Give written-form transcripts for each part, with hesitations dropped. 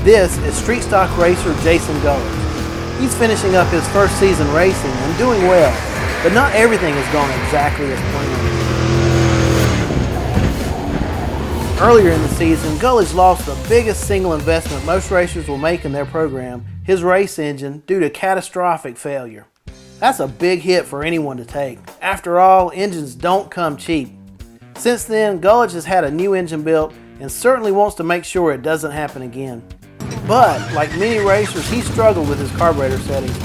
This is street stock racer Jason Gulledge. He's finishing up his first season racing and doing well, but not everything has gone exactly as planned. Earlier in the season, Gulledge lost the biggest single investment most racers will make in their program, his race engine, due to catastrophic failure. That's a big hit for anyone to take. After all, engines don't come cheap. Since then, Gulledge has had a new engine built and certainly wants to make sure it doesn't happen again. But, like many racers, he struggled with his carburetor settings,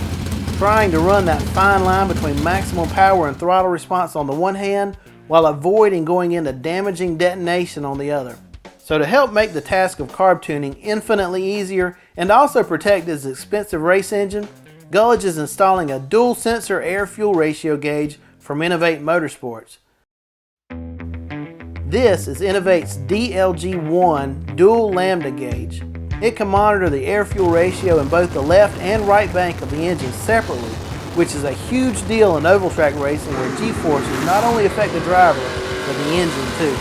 trying to run that fine line between maximum power and throttle response on the one hand, while avoiding going into damaging detonation on the other. So to help make the task of carb tuning infinitely easier and also protect his expensive race engine, Gulledge is installing a dual sensor air-fuel ratio gauge from Innovate Motorsports. This is Innovate's DLG1 dual lambda gauge. It can monitor the air-fuel ratio in both the left and right bank of the engine separately, which is a huge deal in oval track racing where G-forces not only affect the driver, but the engine too.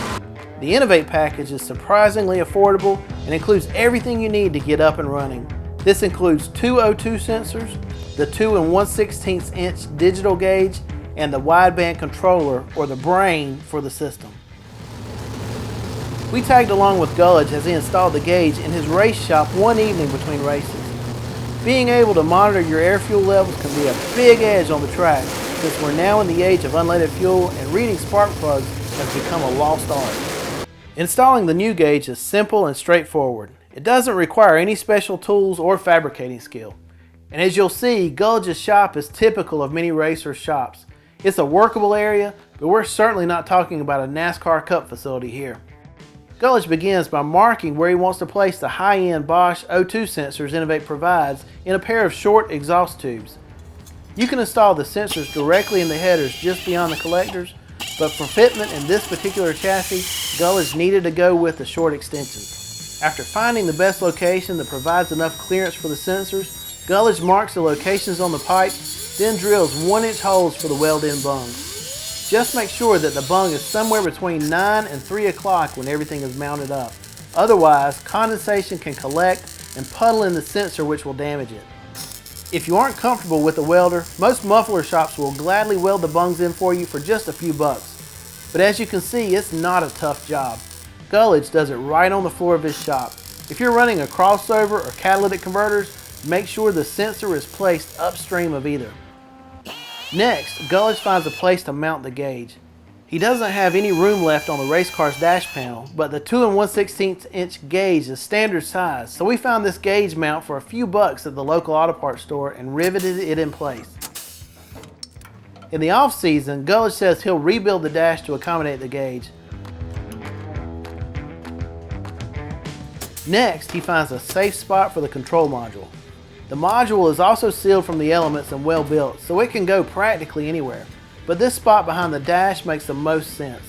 The Innovate package is surprisingly affordable and includes everything you need to get up and running. This includes two O2 sensors, the 2 1/16 inch digital gauge, and the wideband controller, or the brain, for the system. We tagged along with Gulledge as he installed the gauge in his race shop one evening between races. Being able to monitor your air fuel levels can be a big edge on the track, since we're now in the age of unleaded fuel and reading spark plugs has become a lost art. Installing the new gauge is simple and straightforward. It doesn't require any special tools or fabricating skill. And as you'll see, Gulledge's shop is typical of many racers' shops. It's a workable area, but we're certainly not talking about a NASCAR Cup facility here. Gulledge begins by marking where he wants to place the high-end Bosch O2 sensors Innovate provides in a pair of short exhaust tubes. You can install the sensors directly in the headers just beyond the collectors, but for fitment in this particular chassis, Gulledge needed to go with the short extensions. After finding the best location that provides enough clearance for the sensors, Gulledge marks the locations on the pipe, then drills 1-inch holes for the weld-in bungs. Just make sure that the bung is somewhere between 9 and 3 o'clock when everything is mounted up. Otherwise, condensation can collect and puddle in the sensor, which will damage it. If you aren't comfortable with the welder, most muffler shops will gladly weld the bungs in for you for just a few bucks. But as you can see, it's not a tough job. Gulledge does it right on the floor of his shop. If you're running a crossover or catalytic converters, make sure the sensor is placed upstream of either. Next, Gulledge finds a place to mount the gauge. He doesn't have any room left on the race car's dash panel, but the 2 1/16 inch gauge is standard size, so we found this gauge mount for a few bucks at the local auto parts store and riveted it in place. In the off season, Gulledge says he'll rebuild the dash to accommodate the gauge. Next, he finds a safe spot for the control module. The module is also sealed from the elements and well built, so it can go practically anywhere. But this spot behind the dash makes the most sense.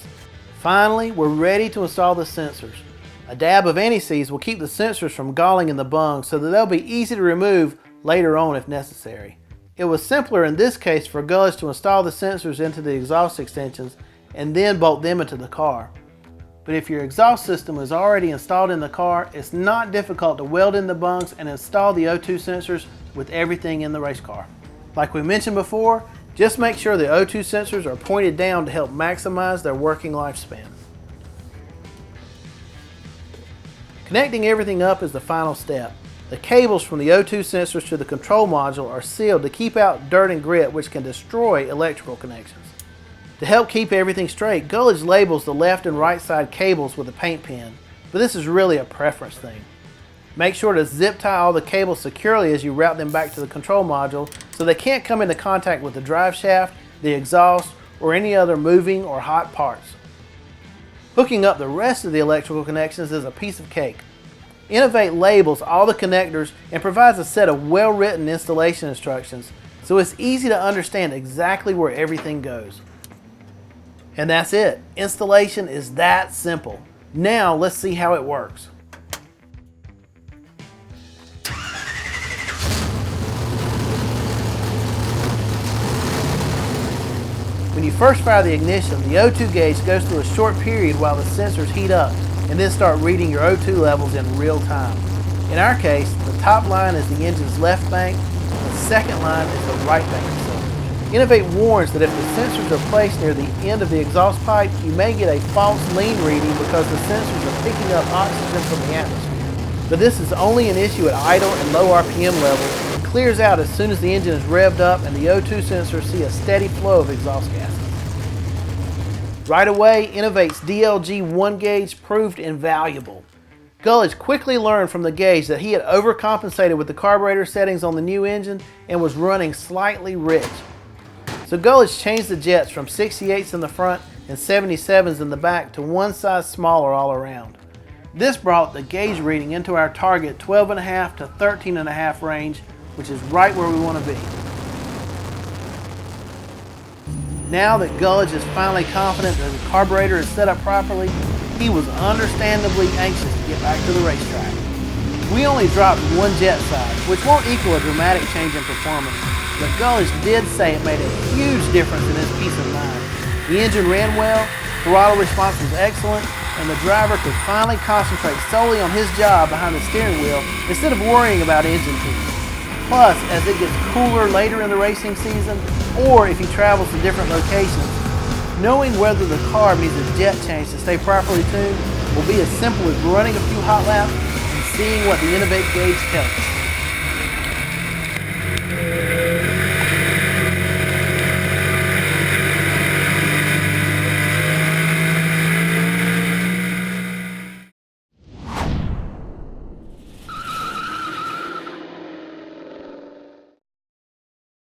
Finally, we're ready to install the sensors. A dab of anti-seize will keep the sensors from galling in the bung so that they'll be easy to remove later on if necessary. It was simpler in this case for Gulledge to install the sensors into the exhaust extensions and then bolt them into the car. But if your exhaust system is already installed in the car, it's not difficult to weld in the bungs and install the O2 sensors with everything in the race car. Like we mentioned before, just make sure the O2 sensors are pointed down to help maximize their working lifespan. Connecting everything up is the final step. The cables from the O2 sensors to the control module are sealed to keep out dirt and grit, which can destroy electrical connections. To help keep everything straight, Gulledge labels the left and right side cables with a paint pen, but this is really a preference thing. Make sure to zip tie all the cables securely as you route them back to the control module so they can't come into contact with the drive shaft, the exhaust, or any other moving or hot parts. Hooking up the rest of the electrical connections is a piece of cake. Innovate labels all the connectors and provides a set of well-written installation instructions, so it's easy to understand exactly where everything goes. And that's it. Installation is that simple. Now let's see how it works. When you first fire the ignition, the O2 gauge goes through a short period while the sensors heat up and then start reading your O2 levels in real time. In our case, the top line is the engine's left bank, and the second line is the right bank of cylinders. Innovate warns that if the sensors are placed near the end of the exhaust pipe, you may get a false lean reading because the sensors are picking up oxygen from the atmosphere. But this is only an issue at idle and low RPM levels. It clears out as soon as the engine is revved up and the O2 sensors see a steady flow of exhaust gases. Right away, Innovate's DLG 1 gauge proved invaluable. Gulledge quickly learned from the gauge that he had overcompensated with the carburetor settings on the new engine and was running slightly rich. So Gulledge changed the jets from 68s in the front and 77s in the back to one size smaller all around. This brought the gauge reading into our target 12.5 to 13.5 range, which is right where we want to be. Now that Gulledge is finally confident that the carburetor is set up properly, he was understandably anxious to get back to the racetrack. We only dropped one jet size, which won't equal a dramatic change in performance, but Gulledge did say it made a huge difference in his peace of mind. The engine ran well, throttle response was excellent, and the driver could finally concentrate solely on his job behind the steering wheel instead of worrying about engine tuning. Plus, as it gets cooler later in the racing season, or if he travels to different locations, knowing whether the car needs a jet change to stay properly tuned will be as simple as running a few hot laps and seeing what the Innovate gauge tells us.